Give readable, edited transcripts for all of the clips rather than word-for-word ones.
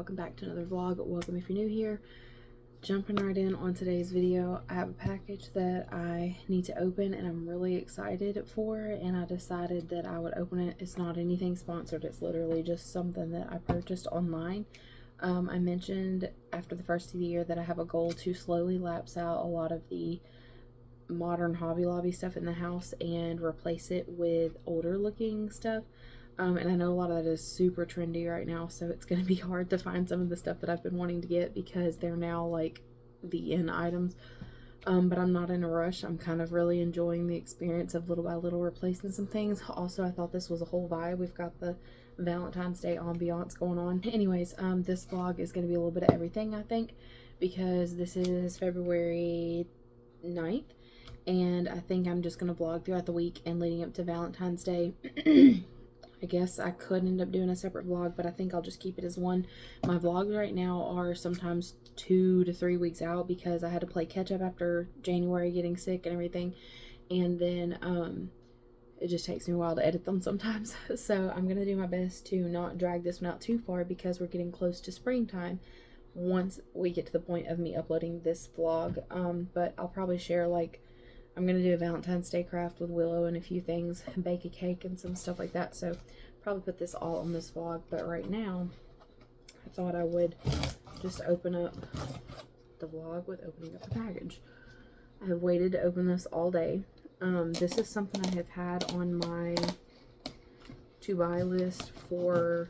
welcome back to another vlog. Welcome if you're new here. Jumping right in on today's video, I have a package that I need to open and I'm really excited for, and I decided that I would open it. It's not anything sponsored, it's literally just something that I purchased online. I mentioned after the first of the year that I have a goal to slowly lapse out a lot of the modern Hobby Lobby stuff in the house and replace it with older looking stuff. And I know a lot of that is super trendy right now, so it's going to be hard to find some of the stuff that I've been wanting to get because they're now like the in items. But I'm not in a rush. I'm kind of really enjoying the experience of little by little replacing some things. Also, I thought this was a whole vibe. We've got the Valentine's Day ambiance going on. Anyways, this vlog is going to be a little bit of everything, I think, because this is February 9th, and I think I'm just going to vlog throughout the week and leading up to Valentine's Day. I guess I could end up doing a separate vlog, but I think I'll just keep it as one. My vlogs right now are sometimes 2 to 3 weeks out because I had to play catch up after January getting sick and everything. And then it just takes me a while to edit them sometimes. So I'm going to do my best to not drag this one out too far because we're getting close to springtime once we get to the point of me uploading this vlog. But I'll probably share, like, I'm going to do a Valentine's Day craft with Willow and a few things, bake a cake and some stuff like that. So probably put this all on this vlog. But right now, I thought I would just open up the vlog with opening up the package. I have waited to open this all day. This is something I have had on my to buy list for,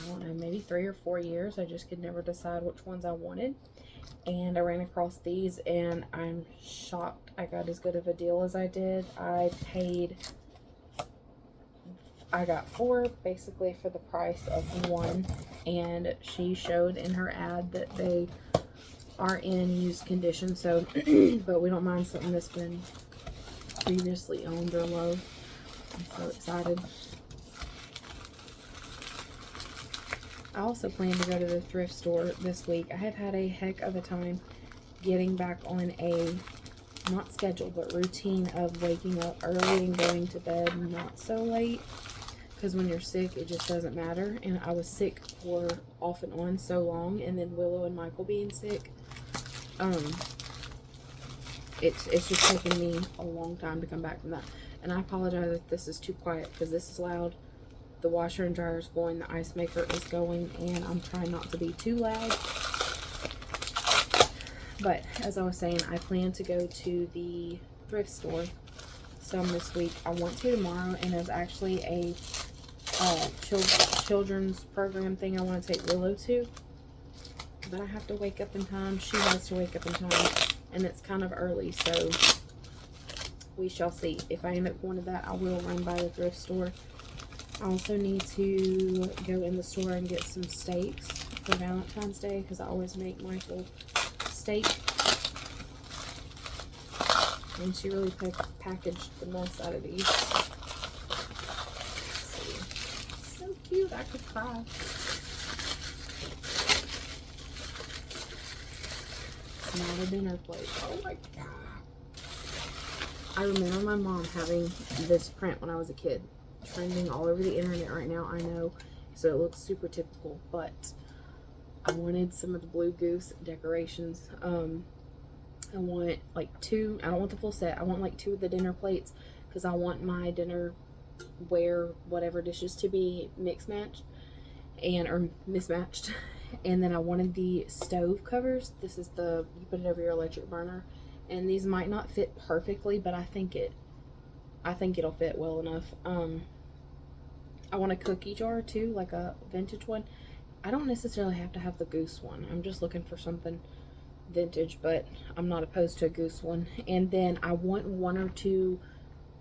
I don't know, maybe 3 or 4 years. I just could never decide which ones I wanted. And I ran across these and I'm shocked I got as good of a deal as I did. I got 4 basically for the price of 1, and she showed in her ad that they are in used condition, so but we don't mind something that's been previously owned or loved. I'm so excited. I also plan to go to the thrift store this week. I have had a heck of a time getting back on a, not schedule, but routine of waking up early and going to bed not so late. Because when you're sick, it just doesn't matter. And I was sick for off and on so long, and then Willow and Michael being sick, it's just taken me a long time to come back from that. And I apologize if this is too quiet because this is loud. The washer and dryer is going, the ice maker is going, and I'm trying not to be too loud. But as I was saying, I plan to go to the thrift store some this week. I want to tomorrow, and there's actually a children's program thing I want to take Willow to. But I have to wake up in time. She has to wake up in time, and it's kind of early, so we shall see. If I end up going to that, I will run by the thrift store. I also need to go in the store and get some steaks for Valentine's Day because I always make Michael steak. And she really packaged the mess out of these. Let's see. So cute, I could cry. It's not a dinner plate. Oh my god. I remember my mom having this print when I was a kid. Trending all over the internet right now, I know, so it looks super typical, but I wanted some of the blue Goose decorations. I want like 2, I don't want the full set, I want like 2 of the dinner plates because I want my dinner whatever dishes to be mix-matched or mismatched. And then I wanted the stove covers. This is you put it over your electric burner, and these might not fit perfectly, but I think it'll fit well enough. I want a cookie jar too, like a vintage one. I don't necessarily have to have the Goose one. I'm just looking for something vintage, but I'm not opposed to a Goose one. And then I want 1 or 2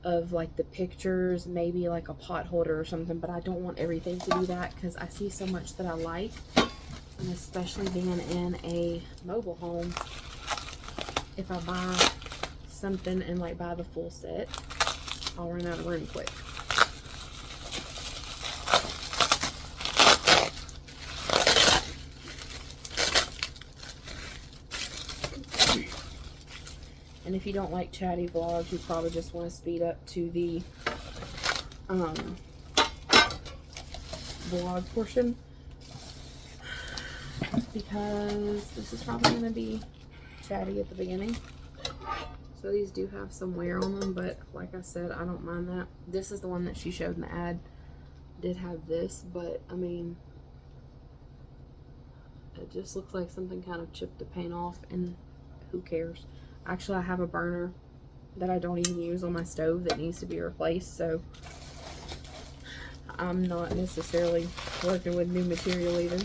of like the pictures, maybe like a pot holder or something, but I don't want everything to do that because I see so much that I like. And especially being in a mobile home, if I buy something and like buy the full set, I'll run out of room quick. And if you don't like chatty vlogs, you probably just want to speed up to the vlog portion. because this is probably going to be chatty at the beginning. So these do have some wear on them, but like I said, I don't mind that. This is the one that she showed in the ad. Did have this, but I mean, it just looks like something kind of chipped the paint off, and who cares? Actually, I have a burner that I don't even use on my stove that needs to be replaced, so I'm not necessarily working with new material either.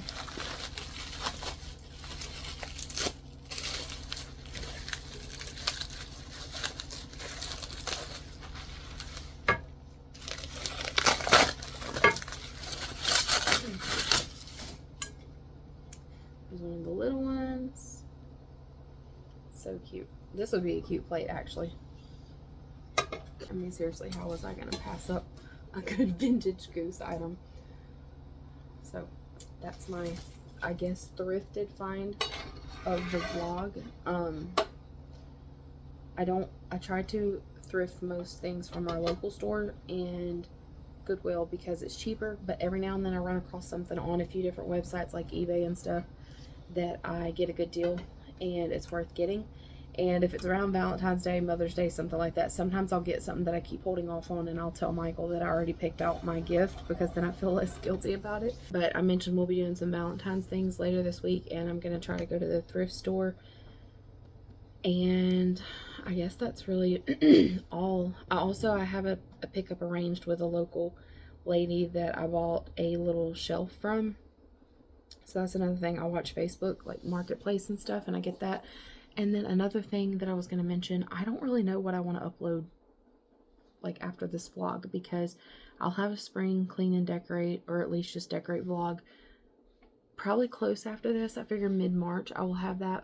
There's one of the little ones. So cute. This would be a cute plate, actually. I mean, seriously, how was I going to pass up a good vintage Goose item? So, that's my, I guess, thrifted find of the vlog. I try to thrift most things from our local store and Goodwill because it's cheaper, but every now and then I run across something on a few different websites like eBay and stuff that I get a good deal and it's worth getting. And if it's around Valentine's Day, Mother's Day, something like that, sometimes I'll get something that I keep holding off on, and I'll tell Michael that I already picked out my gift because then I feel less guilty about it. But I mentioned we'll be doing some Valentine's things later this week, and I'm going to try to go to the thrift store. And I guess that's really all. I have a pickup arranged with a local lady that I bought a little shelf from. So that's another thing. I watch Facebook, like Marketplace and stuff, and I get that. And then another thing that I was going to mention, I don't really know what I want to upload like after this vlog, because I'll have a spring clean and decorate, or at least just decorate vlog probably close after this. I figure mid-March I will have that.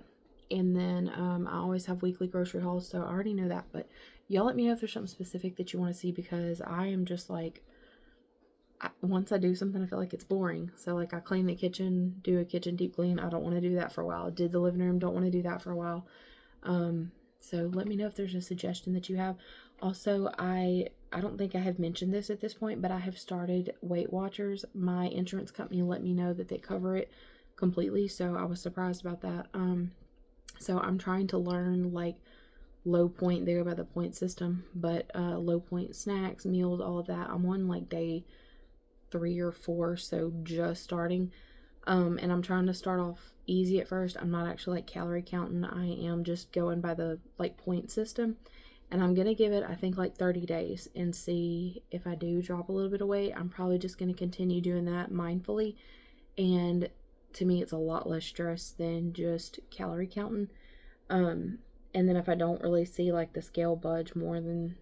And then I always have weekly grocery hauls, so I already know that. But y'all let me know if there's something specific that you want to see, because I am just like, once I do something, I feel like it's boring. So like I clean the kitchen, do a kitchen deep clean. I don't want to do that for a while. I did the living room, don't want to do that for a while. So let me know if there's a suggestion that you have. Also, I don't think I have mentioned this at this point, but I have started Weight Watchers. My insurance company let me know that they cover it completely, so I was surprised about that. So I'm trying to learn like low point. They go by the point system, but low point snacks, meals, all of that. I'm on like day 3 or 4, so just starting. And I'm trying to start off easy at first. I'm not actually like calorie counting. I am just going by the like point system, and I'm gonna give it, I think, like 30 days and see if I do drop a little bit of weight. I'm probably just gonna continue doing that mindfully, and to me it's a lot less stress than just calorie counting. And then if I don't really see like the scale budge more than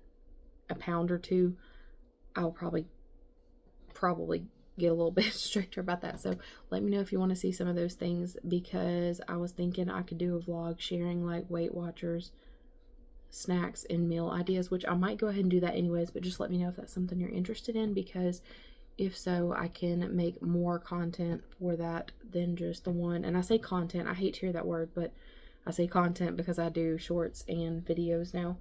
a pound or 2, I'll probably get a little bit stricter about that. So let me know if you want to see some of those things, because I was thinking I could do a vlog sharing like Weight Watchers snacks and meal ideas, which I might go ahead and do that anyways, but just let me know if that's something you're interested in, because if so, I can make more content for that than just the one. And I say content, I hate to hear that word, but I say content because I do shorts and videos now.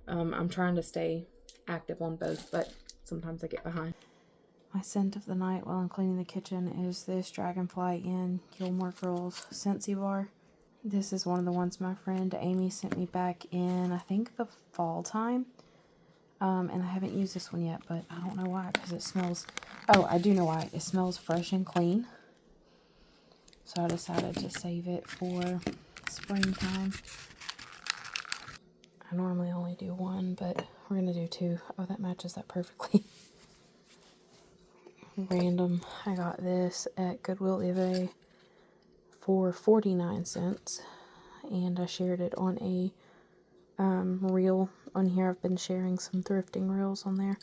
I'm trying to stay active on both, but sometimes I get behind. My scent of the night while I'm cleaning the kitchen is this Dragonfly Inn Gilmore Girls Scentsy Bar. This is one of the ones my friend Amy sent me back in, I think, the fall time. And I haven't used this one yet, but I don't know why, because it smells... Oh, I do know why. It smells fresh and clean. So I decided to save it for springtime. I normally only do 1, but we're going to do 2. Oh, that matches that perfectly. Random. I got this at Goodwill eBay for 49 cents, and I shared it on a reel on here. I've been sharing some thrifting reels on there,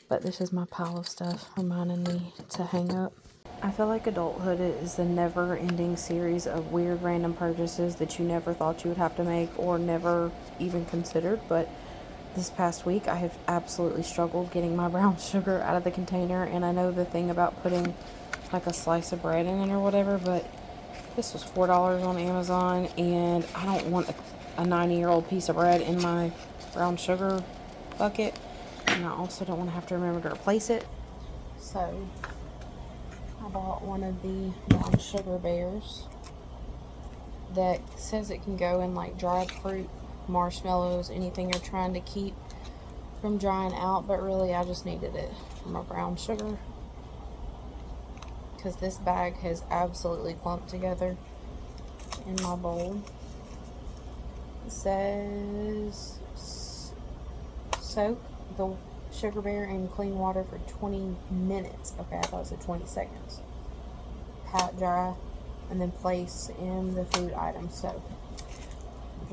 but this is my pile of stuff reminding me to hang up. I feel like adulthood is the never-ending series of weird random purchases that you never thought you would have to make or never even considered, but this past week, I have absolutely struggled getting my brown sugar out of the container, and I know the thing about putting like a slice of bread in it or whatever, but this was $4 on Amazon, and I don't want a 90-year-old piece of bread in my brown sugar bucket, and I also don't want to have to remember to replace it. So I bought one of the brown sugar bears, that says it can go in like dried fruit, marshmallows, anything you're trying to keep from drying out, but really I just needed it for my brown sugar because this bag has absolutely clumped together in my bowl. It says soak the sugar bear in clean water for 20 minutes. Okay, I thought it said 20 seconds. Pat dry and then place in the food item. So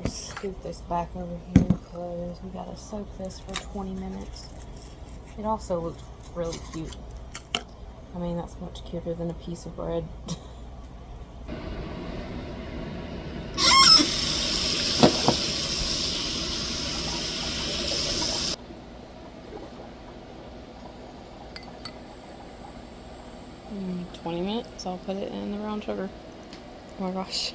just scoop this back over here because we gotta soak this for 20 minutes. It also looks really cute. I mean, that's much cuter than a piece of bread. In 20 minutes, I'll put it in the brown sugar. Oh my gosh.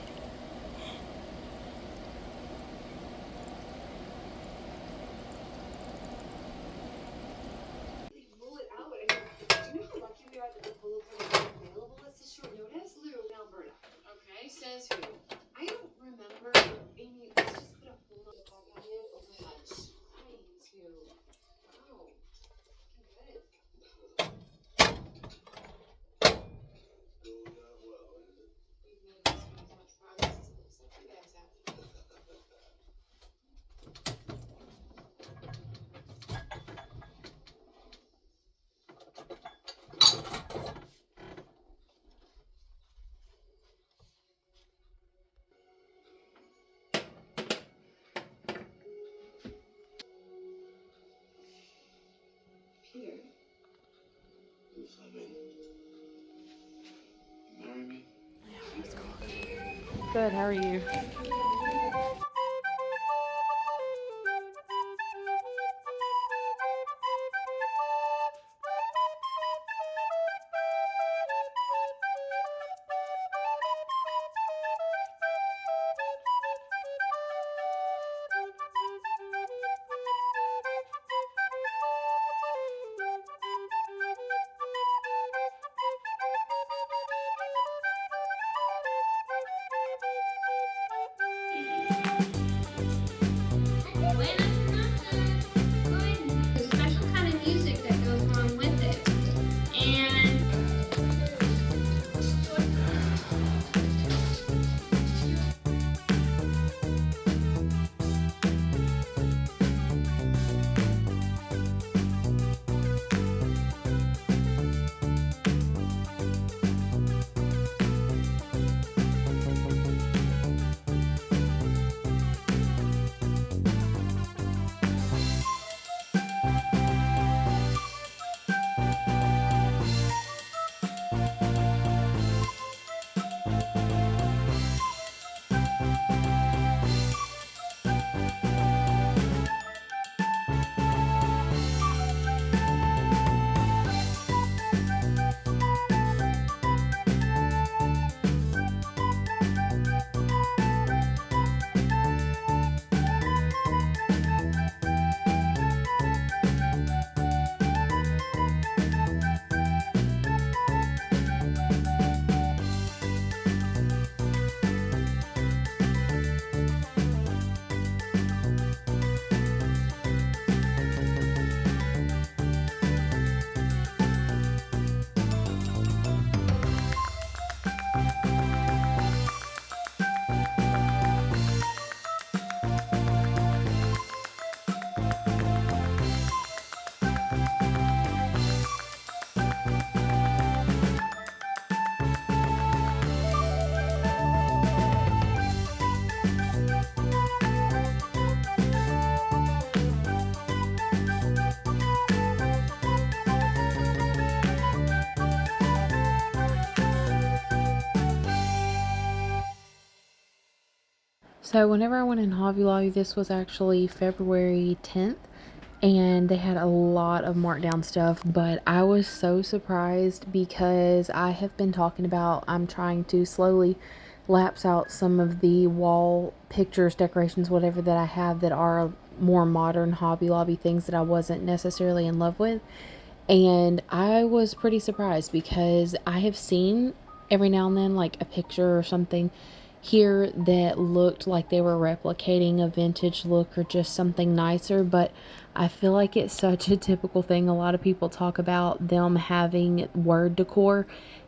Okay, says who? I don't remember. Amy, let's just put a hold on the back on it. Oh my gosh. Trying to. Oh, good. We've made this much progress as it looks like you guys have. Peter. Marry me? Good, how are you? There's a special kind of music that goes along with it. And So whenever I went in Hobby Lobby, this was actually February 10th, and they had a lot of markdown stuff, but I was so surprised because I have been talking about I'm trying to slowly lapse out some of the wall pictures, decorations, whatever that I have that are more modern Hobby Lobby things that I wasn't necessarily in love with. And I was pretty surprised because I have seen every now and then like a picture or something here that looked like they were replicating a vintage look or just something nicer, but I feel like it's such a typical thing. A lot of people talk about them having word decor,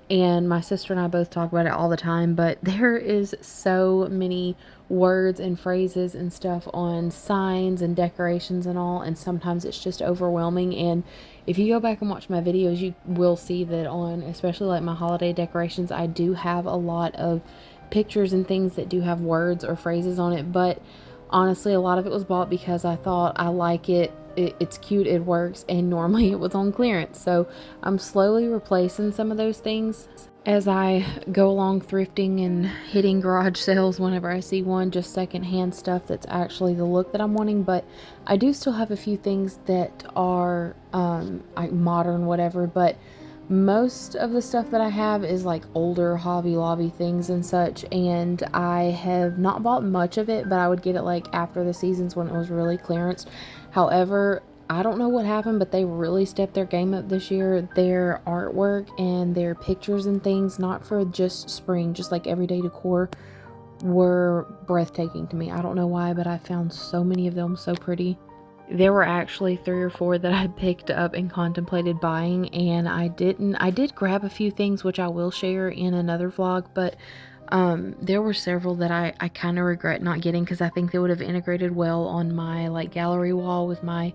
and my sister and I both talk about it all the time, but there is so many words and phrases and stuff on signs and decorations and all, and sometimes it's just overwhelming. And if you go back and watch my videos, you will see that on especially like my holiday decorations, I do have a lot of pictures and things that do have words or phrases on it, but honestly a lot of it was bought because I thought I like it, it's cute, it works, and normally it was on clearance. So I'm slowly replacing some of those things as I go along, thrifting and hitting garage sales whenever I see one, just secondhand stuff that's actually the look that I'm wanting. But I do still have a few things that are like modern whatever, but most of the stuff that I have is like older Hobby Lobby things and such, and I have not bought much of it, but I would get it like after the seasons when it was really clearanced. However, I don't know what happened, but they really stepped their game up this year. Their artwork and their pictures and things, not for just spring, just like everyday decor, were breathtaking to me. I don't know why, but I found so many of them so pretty. There were actually 3 or 4 that I picked up and contemplated buying, and I didn't. I did grab a few things which I will share in another vlog, but there were several that I kind of regret not getting because I think they would have integrated well on my like gallery wall with my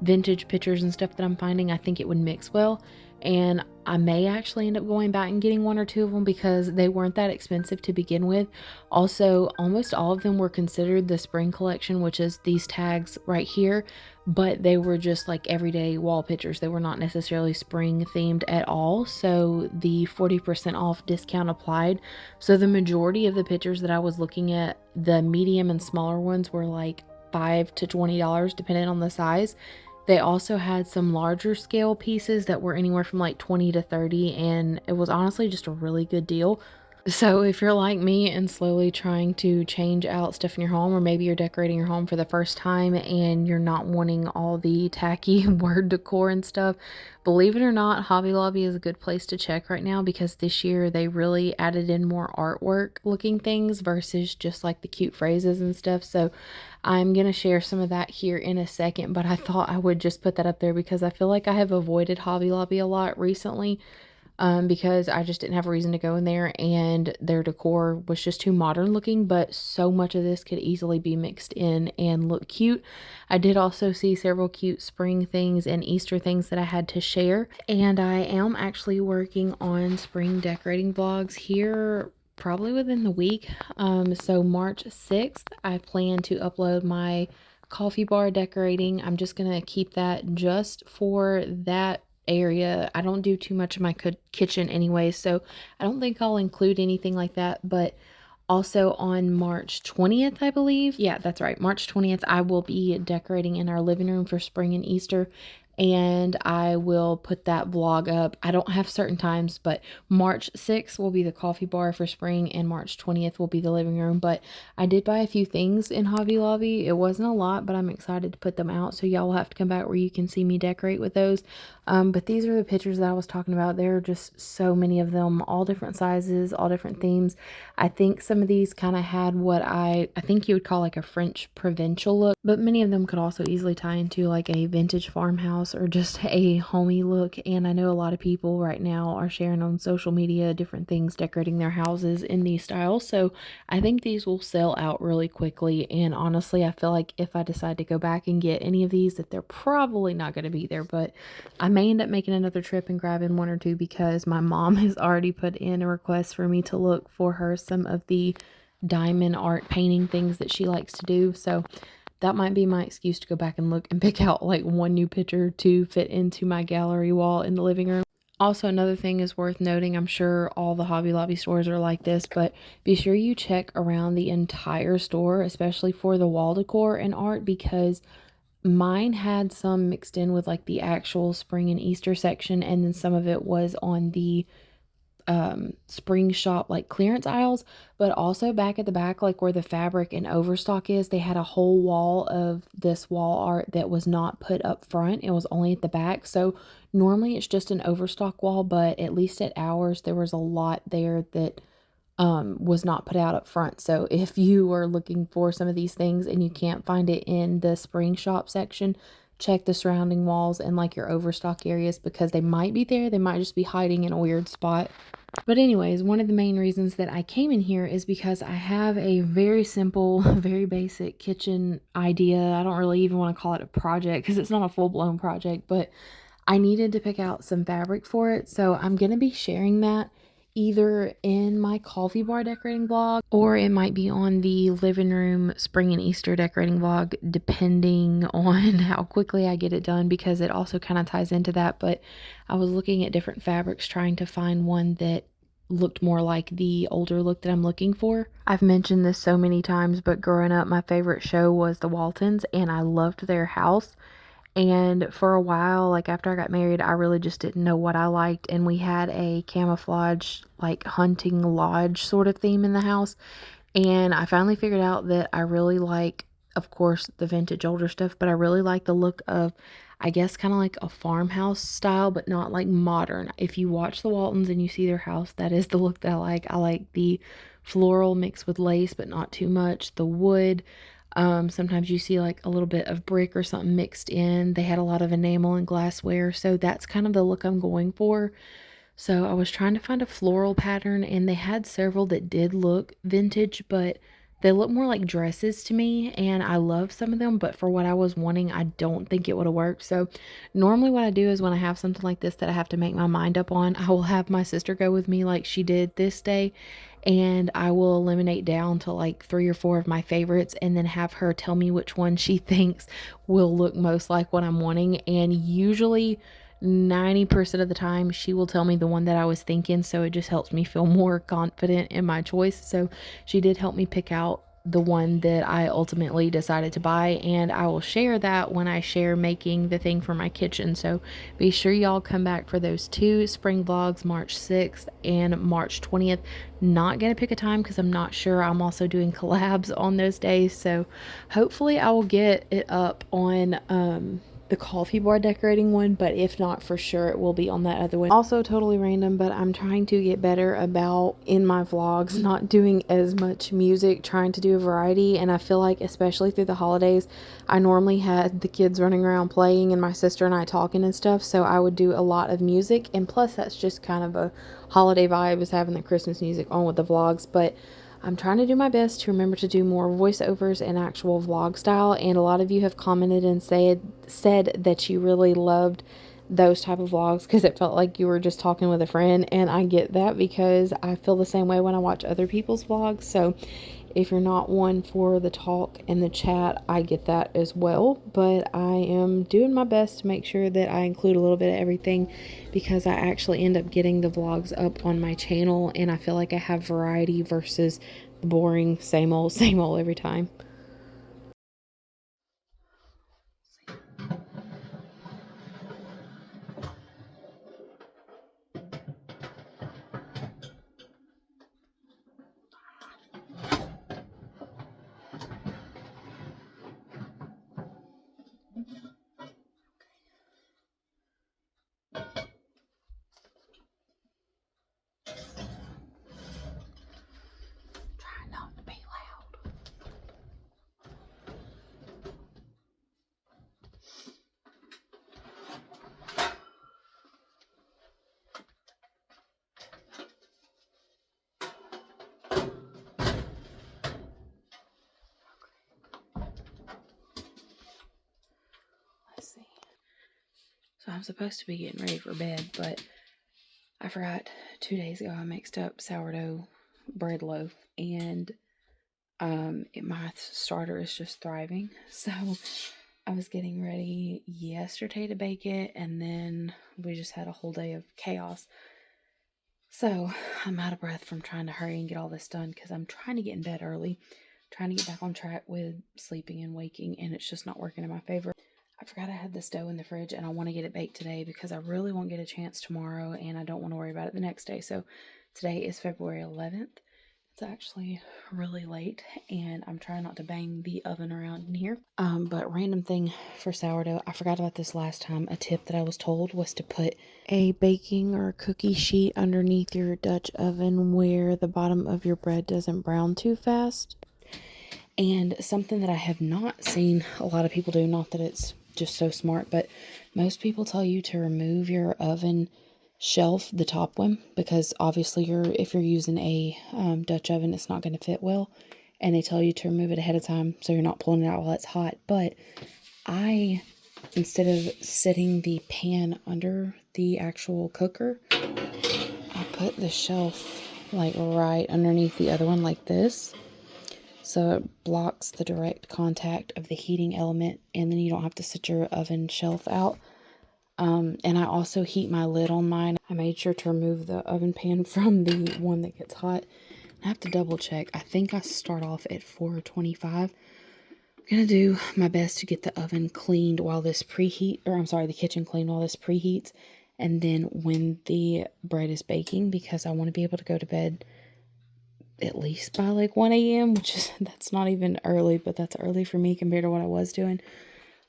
vintage pictures and stuff that I'm finding. I think it would mix well, and I may actually end up going back and getting 1 or 2 of them because they weren't that expensive to begin with. Also, almost all of them were considered the spring collection, which is these tags right here, but they were just like everyday wall pictures. They were not necessarily spring themed at all, so the 40% off discount applied. So the majority of the pictures that I was looking at, the medium and smaller ones, were like $5 to $20 depending on the size. They also had some larger scale pieces that were anywhere from like 20 to 30, and it was honestly just a really good deal. So if you're like me and slowly trying to change out stuff in your home, or maybe you're decorating your home for the first time and you're not wanting all the tacky word decor and stuff, believe it or not, Hobby Lobby is a good place to check right now because this year they really added in more artwork looking things versus just like the cute phrases and stuff. So I'm going to share some of that here in a second, but I thought I would just put that up there because I feel like I have avoided Hobby Lobby a lot recently, because I just didn't have a reason to go in there and their decor was just too modern looking, but so much of this could easily be mixed in and look cute. I did also see several cute spring things and Easter things that I had to share, and I am actually working on spring decorating vlogs here probably within the week. So March 6th, I plan to upload my coffee bar decorating. I'm just gonna keep that just for that area. I don't do too much of my kitchen anyway, so I don't think I'll include anything like that. But also on March 20th, I believe, yeah, that's right, March 20th, I will be decorating in our living room for spring and Easter, and I will put that vlog up. I don't have certain times, but March 6th will be the coffee bar for spring and March 20th will be the living room. But I did buy a few things in Hobby Lobby. It wasn't a lot, but I'm excited to put them out, so y'all will have to come back where you can see me decorate with those. But these are the pictures that I was talking about. There are just so many of them, all different sizes, all different themes. I think some of these kind of had what I think you would call like a French provincial look, but many of them could also easily tie into like a vintage farmhouse or just a homey look. And I know a lot of people right now are sharing on social media different things decorating their houses in these styles, so I think these will sell out really quickly. And honestly, I feel like if I decide to go back and get any of these, that they're probably not going to be there, but I may end up making another trip and grabbing 1 or 2 because my mom has already put in a request for me to look for her some of the diamond art painting things that she likes to do. So that might be my excuse to go back and look and pick out like 1 new picture to fit into my gallery wall in the living room. Also, another thing is worth noting, I'm sure all the Hobby Lobby stores are like this, but be sure you check around the entire store, especially for the wall decor and art, because mine had some mixed in with like the actual spring and Easter section, and then some of it was on the spring shop like clearance aisles. But also back at the back, like where the fabric and overstock is, they had a whole wall of this wall art that was not put up front. It was only at the back. So normally it's just an overstock wall, but at least at ours there was a lot there that was not put out up front. So if you are looking for some of these things and you can't find it in the spring shop section, check the surrounding walls and like your overstock areas, because they might be there. They might just be hiding in a weird spot. But anyways, one of the main reasons that I came in here is because I have a very simple, very basic kitchen idea. I don't really even want to call it a project because it's not a full-blown project, but I needed to pick out some fabric for it. So I'm going to be sharing that either in my coffee bar decorating vlog, or it might be on the living room spring and Easter decorating vlog, depending on how quickly I get it done, because it also kind of ties into that. But I was looking at different fabrics trying to find one that looked more like the older look that I'm looking for. I've mentioned this so many times, but growing up, my favorite show was the Waltons, and I loved their house. And for a while, like after I got married, I really just didn't know what I liked. And we had a camouflage, like hunting lodge sort of theme in the house. And I finally figured out that I really like, of course, the vintage older stuff, but I really like the look of, I guess, kind of like a farmhouse style, but not like modern. If you watch the Waltons and you see their house, that is the look that I like. I like the floral mixed with lace, but not too much. The wood. Sometimes you see like a little bit of brick or something mixed in. They had a lot of enamel and glassware, so that's kind of the look I'm going for. So I was trying to find a floral pattern, and they had several that did look vintage, but they look more like dresses to me, and I love some of them, but for what I was wanting, I don't think it would have worked. So normally what I do is when I have something like this that I have to make my mind up on, I will have my sister go with me like she did this day, and I will eliminate down to like 3 or 4 of my favorites, and then have her tell me which one she thinks will look most like what I'm wanting. And usually 90% of the time she will tell me the one that I was thinking, so it just helps me feel more confident in my choice. So she did help me pick out the one that I ultimately decided to buy, and I will share that when I share making the thing for my kitchen. So be sure y'all come back for those 2 spring vlogs, March 6th and March 20th. Not gonna pick a time because I'm not sure. I'm also doing collabs on those days, so hopefully I will get it up on the coffee bar decorating one, but if not, for sure it will be on that other one. Also totally random, but I'm trying to get better about in my vlogs not doing as much music, trying to do a variety. And I feel like especially through the holidays, I normally had the kids running around playing and my sister and I talking and stuff, so I would do a lot of music. And plus that's just kind of a holiday vibe, is having the Christmas music on with the vlogs. But I'm trying to do my best to remember to do more voiceovers and actual vlog style. And a lot of you have commented and said that you really loved those type of vlogs because it felt like you were just talking with a friend. And I get that because I feel the same way when I watch other people's vlogs. So if you're not one for the talk and the chat, I get that as well. But I am doing my best to make sure that I include a little bit of everything, because I actually end up getting the vlogs up on my channel and I feel like I have variety versus the boring same old every time. Try not to be loud. Let's see. So I'm supposed to be getting ready for bed, but I forgot 2 days ago I mixed up sourdough bread loaf, and my starter is just thriving. So I was getting ready yesterday to bake it, and then we just had a whole day of chaos. So I'm out of breath from trying to hurry and get all this done because I'm trying to get in bed early, trying to get back on track with sleeping and waking, and it's just not working in my favor. I forgot I had this dough in the fridge, and I want to get it baked today because I really won't get a chance tomorrow, and I don't want to worry about it the next day. So today is February 11th. It's actually really late and I'm trying not to bang the oven around in here. But random thing for sourdough, I forgot about this last time. A tip that I was told was to put a baking or cookie sheet underneath your Dutch oven where the bottom of your bread doesn't brown too fast. And something that I have not seen a lot of people do, not that it's just so smart, but most people tell you to remove your oven shelf, the top one, because obviously if you're using a Dutch oven, it's not going to fit well, and they tell you to remove it ahead of time so you're not pulling it out while it's hot. But instead of setting the pan under the actual cooker, I put the shelf like right underneath the other one like this, so it blocks the direct contact of the heating element, and then you don't have to set your oven shelf out. And I also heat my lid on mine. I made sure to remove the oven pan from the one that gets hot. I have to double check. I think I start off at 425. I'm going to do my best to get the oven cleaned while this the kitchen cleaned while this preheats. And then when the bread is baking, because I want to be able to go to bed at least by like 1 a.m., that's not even early, but that's early for me compared to what I was doing.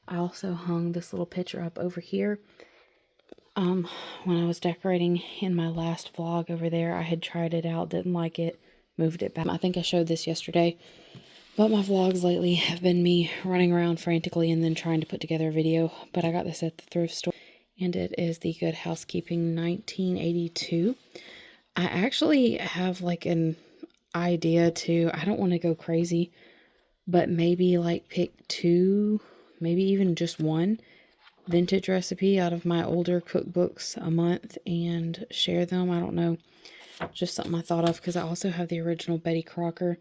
I also hung this little picture up over here. When I was decorating in my last vlog over there, I had tried it out, didn't like it, moved it back. I think I showed this yesterday, but my vlogs lately have been me running around frantically and then trying to put together a video. But I got this at the thrift store, and it is the Good Housekeeping 1982. I actually have like an idea to, I don't want to go crazy, but maybe like pick 2, maybe even just 1 vintage recipe out of my older cookbooks a month and share them. I don't know, just something I thought of, because I also have the original Betty Crocker.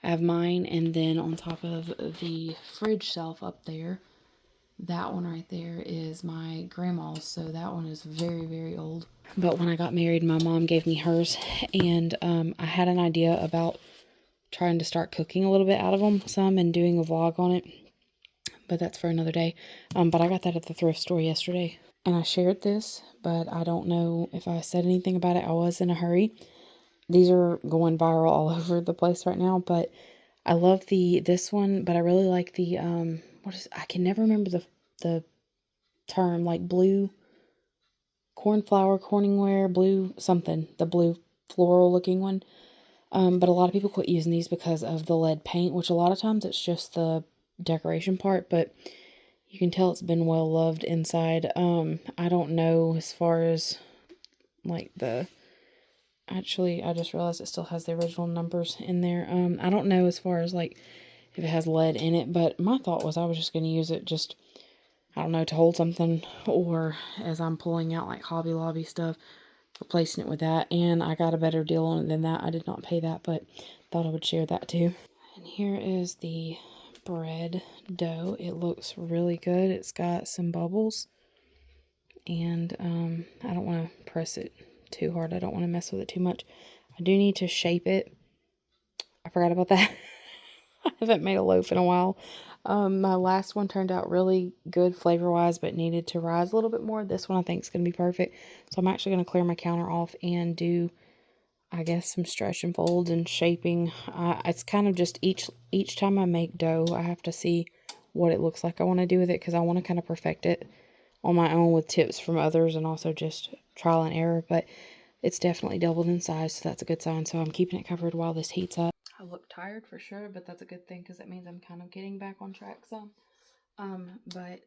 I have mine, and then on top of the fridge shelf up there, that one right there is my grandma's, so that one is very, very old. But when I got married, my mom gave me hers, and I had an idea about trying to start cooking a little bit out of them some and doing a vlog on it, but that's for another day. But I got that at the thrift store yesterday, and I shared this, but I don't know if I said anything about it. I was in a hurry. These are going viral all over the place right now, but I love this one, but I really like the I can never remember the term, like blue cornflower, corningware, blue something, the blue floral looking one. But a lot of people quit using these because of the lead paint, which a lot of times it's just the decoration part, but you can tell it's been well loved inside. I don't know as far as like actually, I just realized it still has the original numbers in there. I don't know as far as like if it has lead in it, but my thought was I was just going to use it just, I don't know, to hold something, or as I'm pulling out like Hobby Lobby stuff, replacing it with that. And I got a better deal on it than that. I did not pay that, but thought I would share that too. And here is the bread dough. It looks really good. It's got some bubbles, and I don't want to press it too hard. I don't want to mess with it too much. I do need to shape it. I forgot about that. I haven't made a loaf in a while. My last one turned out really good flavor-wise, but needed to rise a little bit more. This one I think is going to be perfect. So I'm actually going to clear my counter off and do, I guess, some stretch and folds and shaping. It's kind of just each time I make dough, I have to see what it looks like I want to do with it, because I want to kind of perfect it on my own with tips from others and also just trial and error. But it's definitely doubled in size, so that's a good sign. So I'm keeping it covered while this heats up. I look tired for sure, but that's a good thing, because that means I'm kind of getting back on track some. But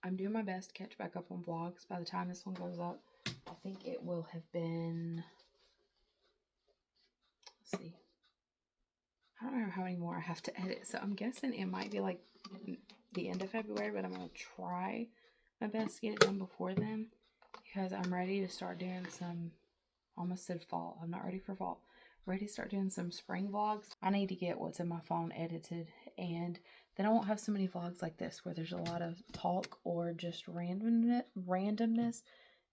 I'm doing my best to catch back up on vlogs. By the time this one goes up, I think it will have been, let's see, I don't remember how many more I have to edit, so I'm guessing it might be like the end of February, but I'm going to try my best to get it done before then, because I'm ready to start doing some, almost said fall, I'm not ready for fall, ready to start doing some spring vlogs. I need to get what's in my phone edited, and then I won't have so many vlogs like this where there's a lot of talk or just randomness,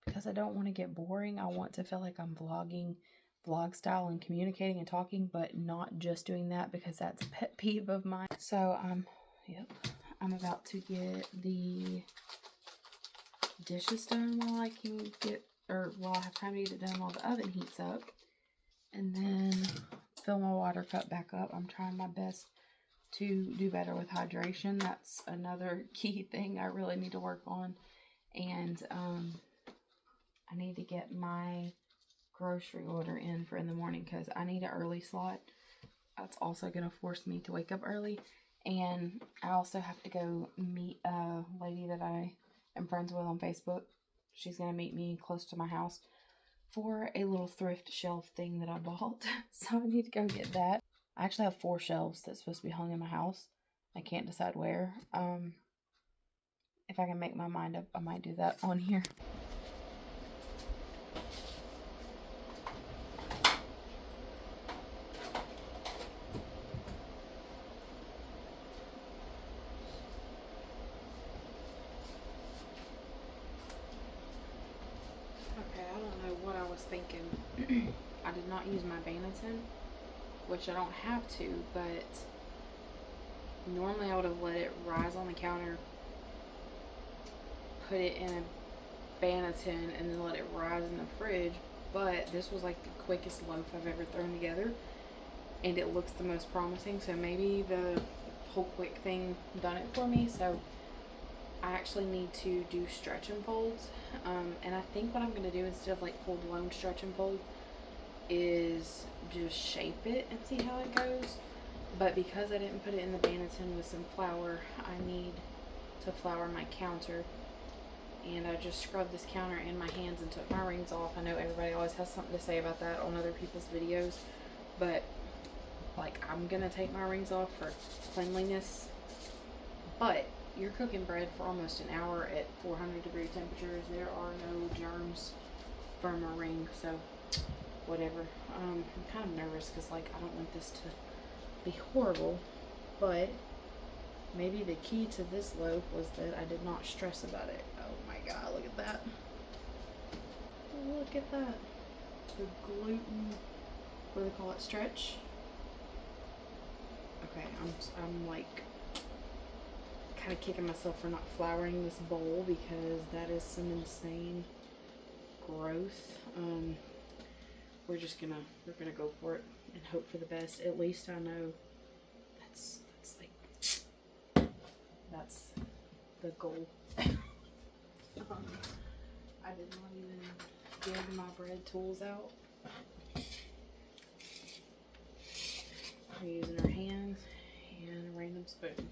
because I don't want to get boring. I want to feel like I'm vlogging vlog style and communicating and talking, but not just doing that, because that's a pet peeve of mine. So yep, I'm about to get the dishes done while I have time to get it done while the oven heats up. And then fill my water cup back up. I'm trying my best to do better with hydration. That's another key thing I really need to work on. And I need to get my grocery order in for in the morning because I need an early slot. That's also going to force me to wake up early. And I also have to go meet a lady that I am friends with on Facebook. She's going to meet me close to my house for a little thrift shelf thing that I bought. So I need to go get that. I actually have 4 shelves that's supposed to be hung in my house. I can't decide where. If I can make my mind up, I might do that on here. Okay, I don't know what I was thinking. I did not use my Valentine, which I don't have to, but normally I would have let it rise on the counter, put it in a Valentine, and then let it rise in the fridge. But this was like the quickest loaf I've ever thrown together, and it looks the most promising. So maybe the whole quick thing done it for me. So I actually need to do stretch and folds, and I think what I'm going to do instead of like full-blown stretch and fold is just shape it and see how it goes. But because I didn't put it in the Valentine with some flour, I need to flour my counter. And I just scrubbed this counter and my hands and took my rings off. I know everybody always has something to say about that on other people's videos, but like, I'm gonna take my rings off for cleanliness. But you're cooking bread for almost an hour at 400-degree temperatures. There are no germs from a ring, so whatever. I'm kind of nervous because like I don't want this to be horrible, but maybe the key to this loaf was that I did not stress about it. Oh my god, look at that. Look at that. The gluten, what do they call it, stretch? Okay, I'm like kind of kicking myself for not flouring this bowl because that is some insane growth. We're gonna go for it and hope for the best. At least I know that's the goal. I did not even get my bread tools out. I'm using our hands and a random spoon.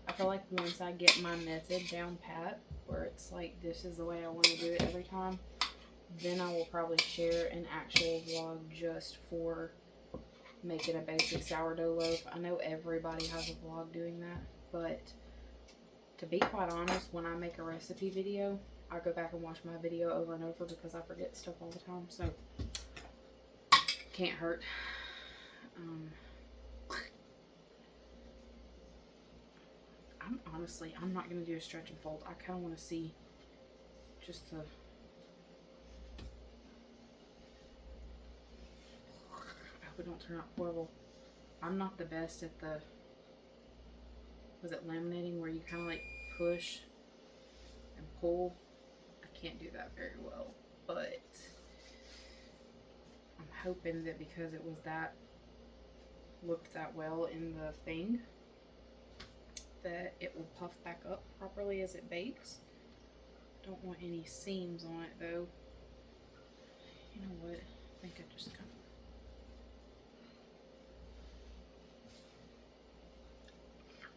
I feel like once I get my method down pat, where it's like this is the way I want to do it every time, then I will probably share an actual vlog just for making a basic sourdough loaf. I know everybody has a vlog doing that, but to be quite honest, when I make a recipe video, I go back and watch my video over and over because I forget stuff all the time, so can't hurt. I'm not going to do a stretch and fold. I kind of want to see just the... I hope it don't turn out horrible. I'm not the best at the... Was it laminating where you kind of like push and pull? I can't do that very well, but I'm hoping that because it was that, looked that well in the thing, that it will puff back up properly as it bakes. Don't want any seams on it though. You know what? I think I just kind of...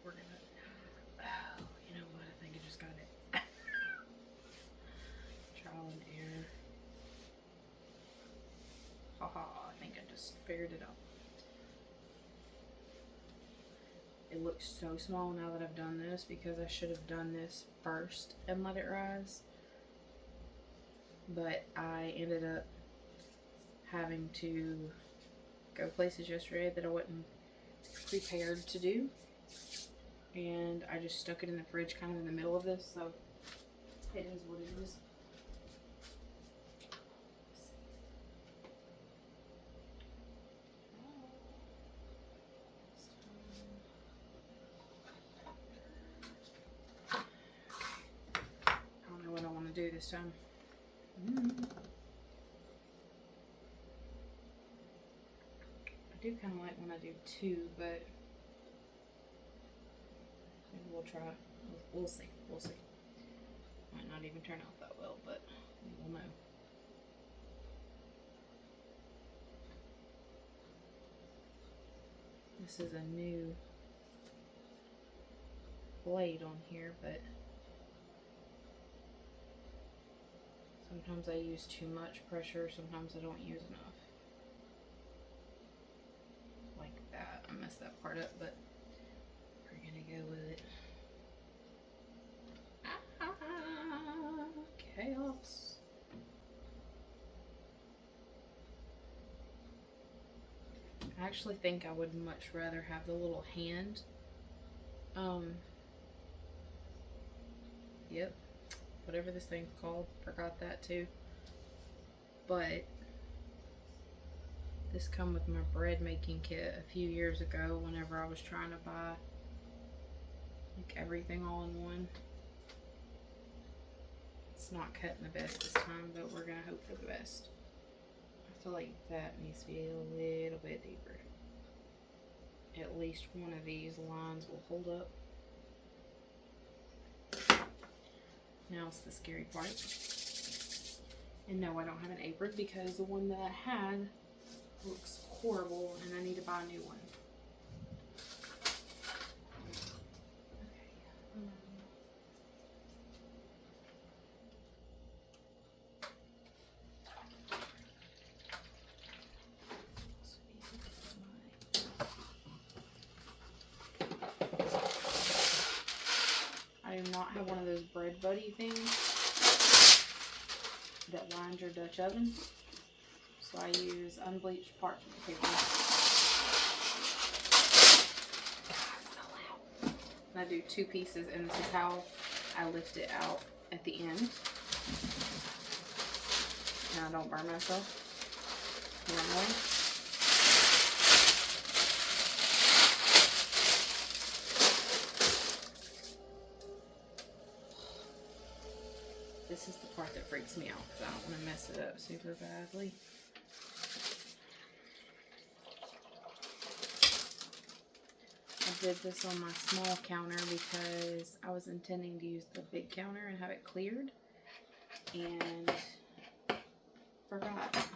We're gonna... Oh, you know what? I think I just got it. Trial and error. Haha, I think I just figured it out. It looks so small now that I've done this because I should have done this first and let it rise. But I ended up having to go places yesterday that I wasn't prepared to do. And I just stuck it in the fridge kind of in the middle of this, so it is what it is. I don't know what I want to do this time. I do kind of like when I do two, but maybe we'll try. We'll see. We'll see. Might not even turn out that well, but we'll know. This is a new blade on here, but sometimes I use too much pressure, sometimes I don't use enough. Like that. I messed that part up, but we're gonna go with it. Chaos. I actually think I would much rather have the little hand. Yep. Whatever this thing's called. Forgot that too. But this come with my bread making kit a few years ago whenever I was trying to buy like everything all in one. It's not cutting the best this time, but we're gonna hope for the best. I feel like that needs to be a little bit deeper. At least one of these lines will hold up. Now it's the scary part. And no, I don't have an apron because the one that I had looks horrible and I need to buy a new one. I do not have one of those bread buddy things that lines your Dutch oven, so I use unbleached parchment paper. So loud. And I do two pieces, and this is how I lift it out at the end, and I don't burn myself. This is the part that freaks me out because I don't want to mess it up super badly. I did this on my small counter because I was intending to use the big counter and have it cleared, and forgot that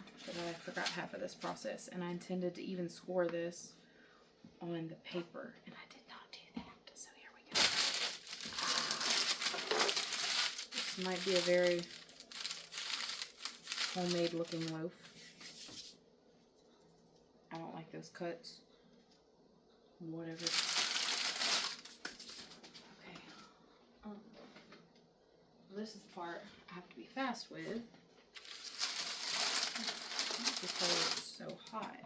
I forgot half of this process, and I intended to even score this on the paper, and I did not do that. So here we go. This might be a very homemade looking loaf. I don't like those cuts. Whatever. Okay. This is the part I have to be fast with because it's so hot.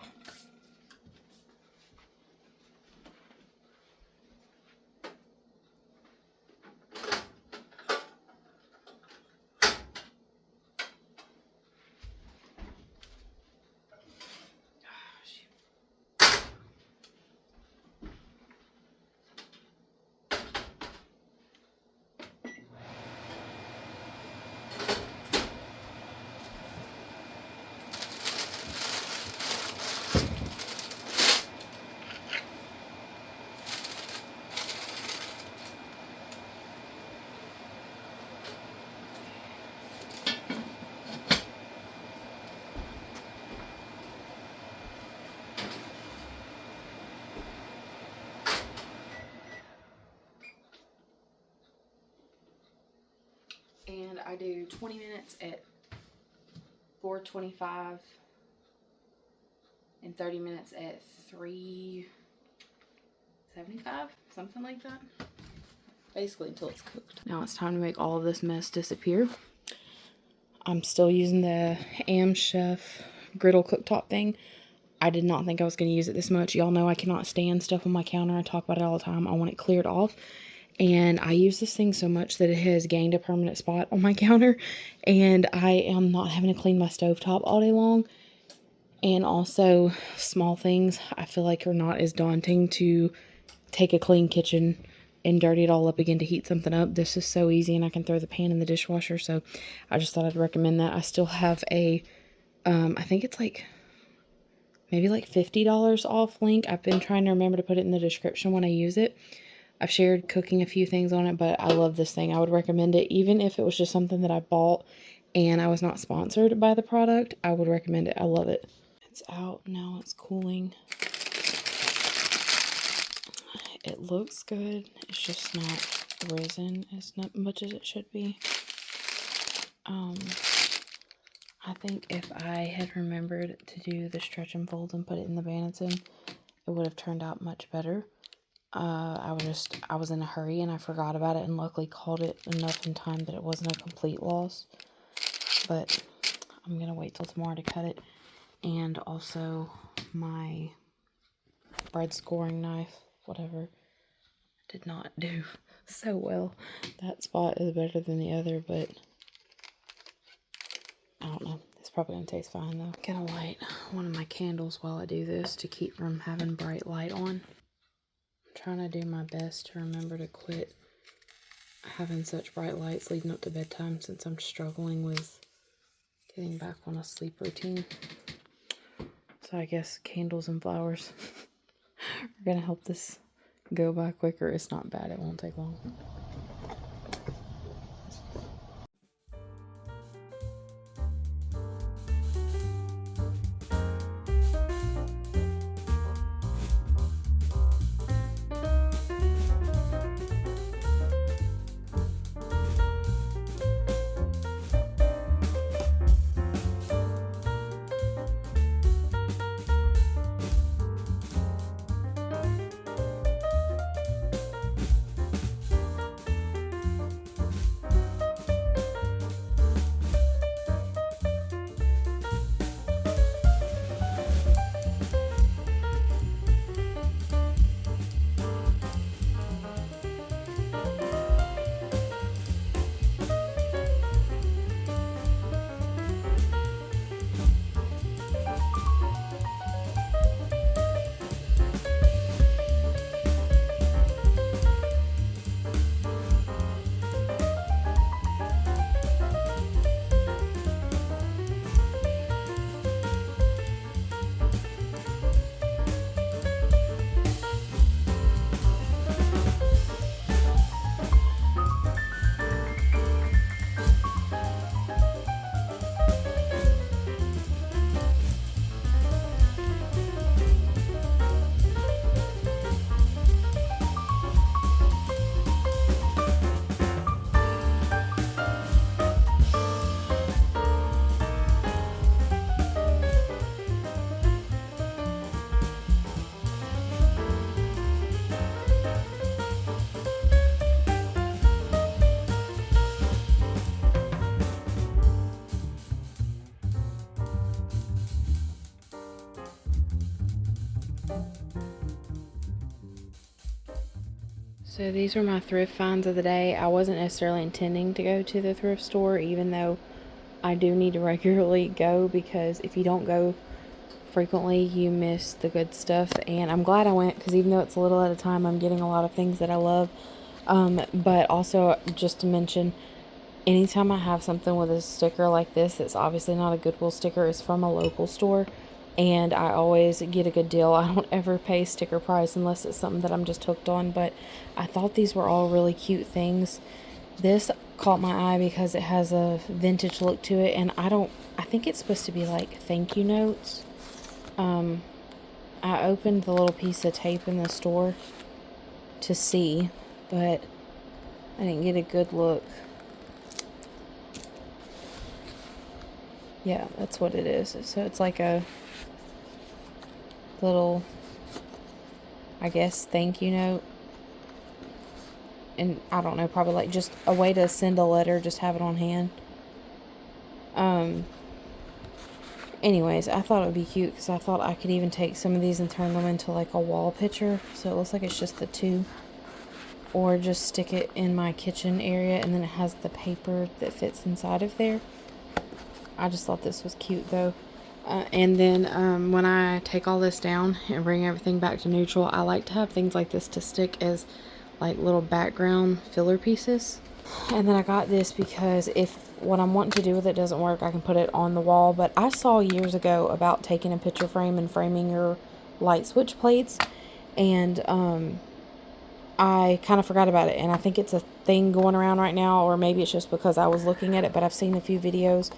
And I do 20 minutes at 425 and 30 minutes at 375, something like that. Basically until it's cooked. Now it's time to make all of this mess disappear. I'm still using the Am Chef griddle cooktop thing. I did not think I was going to use it this much. Y'all know I cannot stand stuff on my counter. I talk about it all the time. I want it cleared off. And I use this thing so much that it has gained a permanent spot on my counter. And I am not having to clean my stovetop all day long. And also, small things I feel like are not as daunting to take a clean kitchen and dirty it all up again to heat something up. This is so easy, and I can throw the pan in the dishwasher. So I just thought I'd recommend that. I still have a, I think it's like maybe like $50 off link. I've been trying to remember to put it in the description when I use it. I've shared cooking a few things on it, but I love this thing. I would recommend it. Even if it was just something that I bought and I was not sponsored by the product, I would recommend it. I love it. It's out now. It's cooling. It looks good. It's just not risen as much as it should be. I think if I had remembered to do the stretch and fold and put it in the Valentine, it would have turned out much better. I was in a hurry and I forgot about it, and luckily called it enough in time that it wasn't a complete loss. But I'm gonna wait till tomorrow to cut it. And also my bread scoring knife, whatever, did not do so well. That spot is better than the other, but I don't know. It's probably gonna taste fine though. Gonna light one of my candles while I do this to keep from having bright light on. I'm trying to do my best to remember to quit having such bright lights leading up to bedtime, since I'm struggling with getting back on a sleep routine. So I guess candles and flowers are gonna help this go by quicker. It's not bad. It won't take long. So these were my thrift finds of the day. I wasn't necessarily intending to go to the thrift store, even though I do need to regularly go, because if you don't go frequently, you miss the good stuff. And I'm glad I went, because even though it's a little at a time, I'm getting a lot of things that I love. But also, just to mention, anytime I have something with a sticker like this, it's obviously not a Goodwill sticker, it's from a local store, and I always get a good deal. I don't ever pay sticker price unless it's something that I'm just hooked on. But I thought these were all really cute things. This caught my eye because it has a vintage look to it, and I think it's supposed to be like thank you notes. I opened the little piece of tape in the store to see, but I didn't get a good look. Yeah, that's what it is. So it's like a little, I guess, thank you note. And I don't know, probably like just a way to send a letter, just have it on hand. Anyways, I thought it would be cute because I thought I could even take some of these and turn them into like a wall picture. So it looks like it's just the two. Or just stick it in my kitchen area, and then it has the paper that fits inside of there. I just thought this was cute though. And then when I take all this down and bring everything back to neutral, I like to have things like this to stick as like little background filler pieces. And then I got this because if what I'm wanting to do with it doesn't work, I can put it on the wall. But I saw years ago about taking a picture frame and framing your light switch plates, and I kind of forgot about it, and I think it's a thing going around right now, or maybe it's just because I was looking at it, but I've seen a few videos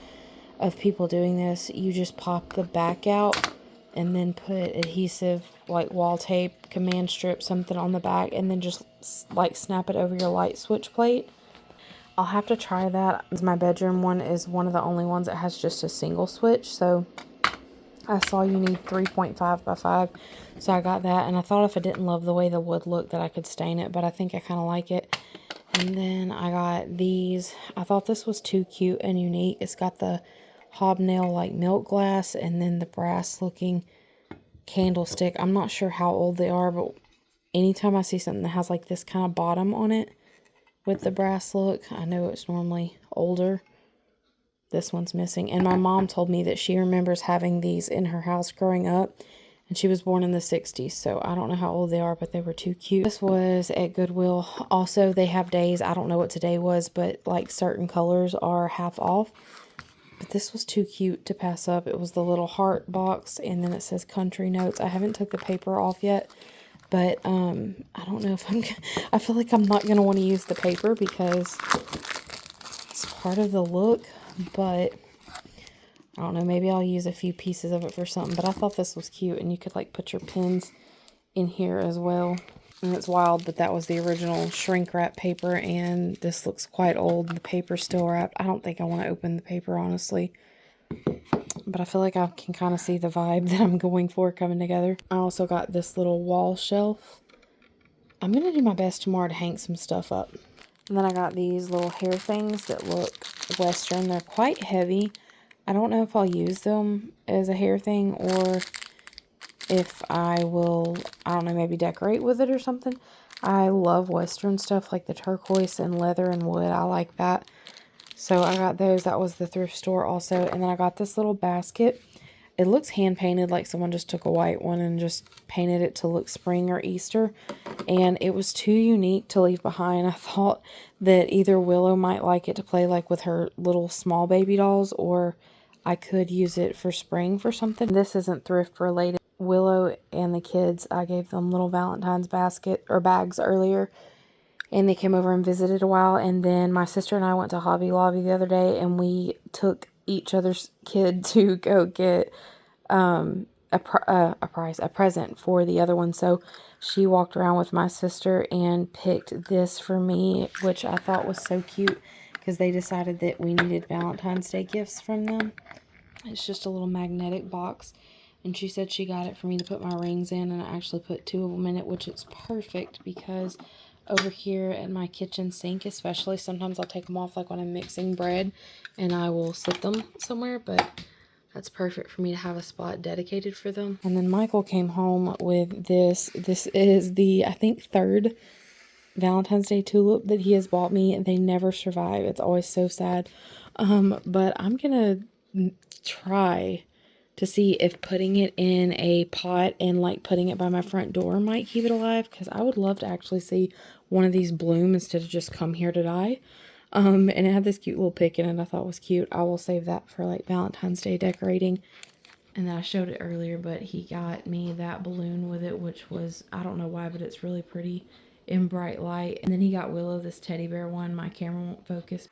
of people doing this. You just pop the back out and then put adhesive, like wall tape, command strip, something on the back, and then just like snap it over your light switch plate. I'll have to try that. My bedroom one is one of the only ones that has just a single switch, so I saw you need 3.5 by 5, so I got that. And I thought if I didn't love the way the wood looked that I could stain it, but I think I kind of like it. And then I got these. I thought this was too cute and unique. It's got the hobnail like milk glass and then the brass looking candlestick. I'm not sure how old they are, but anytime I see something that has like this kind of bottom on it with the brass look, I know it's normally older. This one's missing. And my mom told me that she remembers having these in her house growing up. And she was born in the 60s. So I don't know how old they are, but they were too cute. This was at Goodwill. Also, they have days. I don't know what today was, but like certain colors are half off. But this was too cute to pass up. It was the little heart box. And then it says country notes. I haven't took the paper off yet. But I don't know if I feel like I'm not going to want to use the paper because it's part of the look. But I don't know, maybe I'll use a few pieces of it for something. But I thought this was cute, and you could like put your pins in here as well. And it's wild, but that was the original shrink wrap paper, and this looks quite old. The paper's still wrapped. I don't think I want to open the paper, honestly. But I feel like I can kind of see the vibe that I'm going for coming together. I also got this little wall shelf. I'm going to do my best tomorrow to hang some stuff up. And then I got these little hair things that look Western. They're quite heavy. I don't know if I'll use them as a hair thing or if I will, I don't know, maybe decorate with it or something. I love Western stuff like the turquoise and leather and wood. I like that. So I got those. That was the thrift store also. And then I got this little basket. It looks hand painted, like someone just took a white one and just painted it to look spring or Easter. And it was too unique to leave behind. I thought that either Willow might like it to play like with her little small baby dolls, or I could use it for spring for something. This isn't thrift related. Willow and the kids, I gave them little Valentine's basket or bags earlier, and they came over and visited a while. And then my sister and I went to Hobby Lobby the other day, and we took each other's kid to go get a present for the other one. So she walked around with my sister and picked this for me, which I thought was so cute because they decided that we needed Valentine's Day gifts from them. It's just a little magnetic box, and she said she got it for me to put my rings in, and I actually put 2 of them in it, which is perfect because over here at my kitchen sink especially, sometimes I'll take them off like when I'm mixing bread and I will slip them somewhere, but that's perfect for me to have a spot dedicated for them. And then Michael came home with this. This is the, I think, 3rd Valentine's Day tulip that he has bought me. They never survive. It's always so sad. But I'm gonna try to see if putting it in a pot and like putting it by my front door might keep it alive, because I would love to actually see one of these bloom instead of just come here to die. And it had this cute little pick in it I thought was cute. I will save that for like Valentine's Day decorating. And then I showed it earlier, but he got me that balloon with it, which was, I don't know why, but it's really pretty in bright light. And then he got Willow this teddy bear one. My camera won't focus.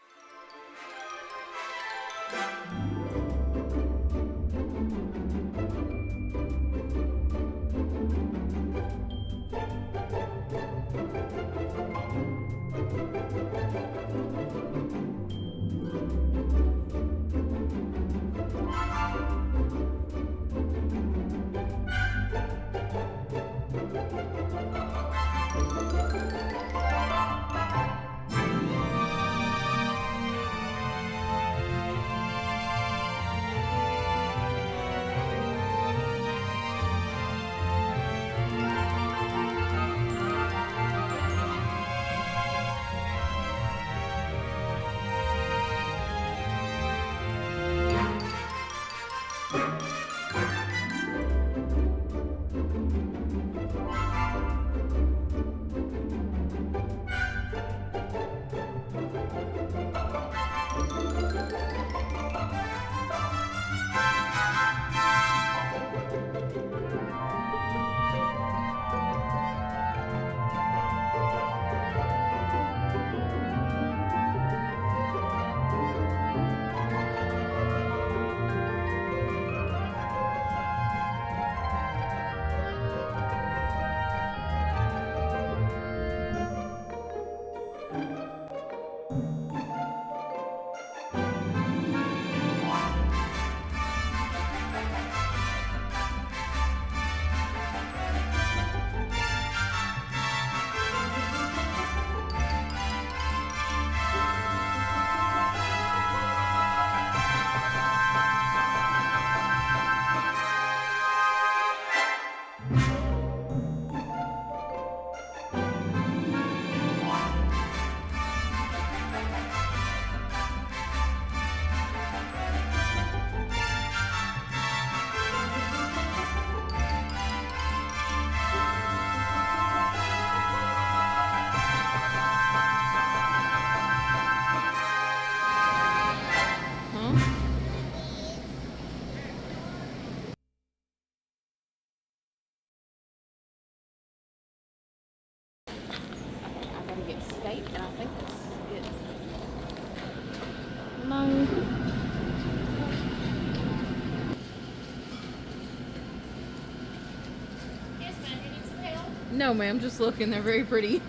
No, ma'am, just looking. They're very pretty.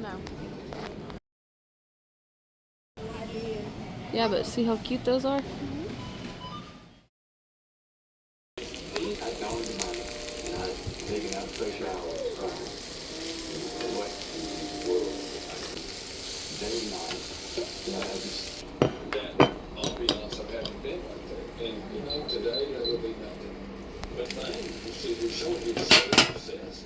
No. Yeah, but see how cute those are? Today there will be nothing but things. You see, you're showing your success.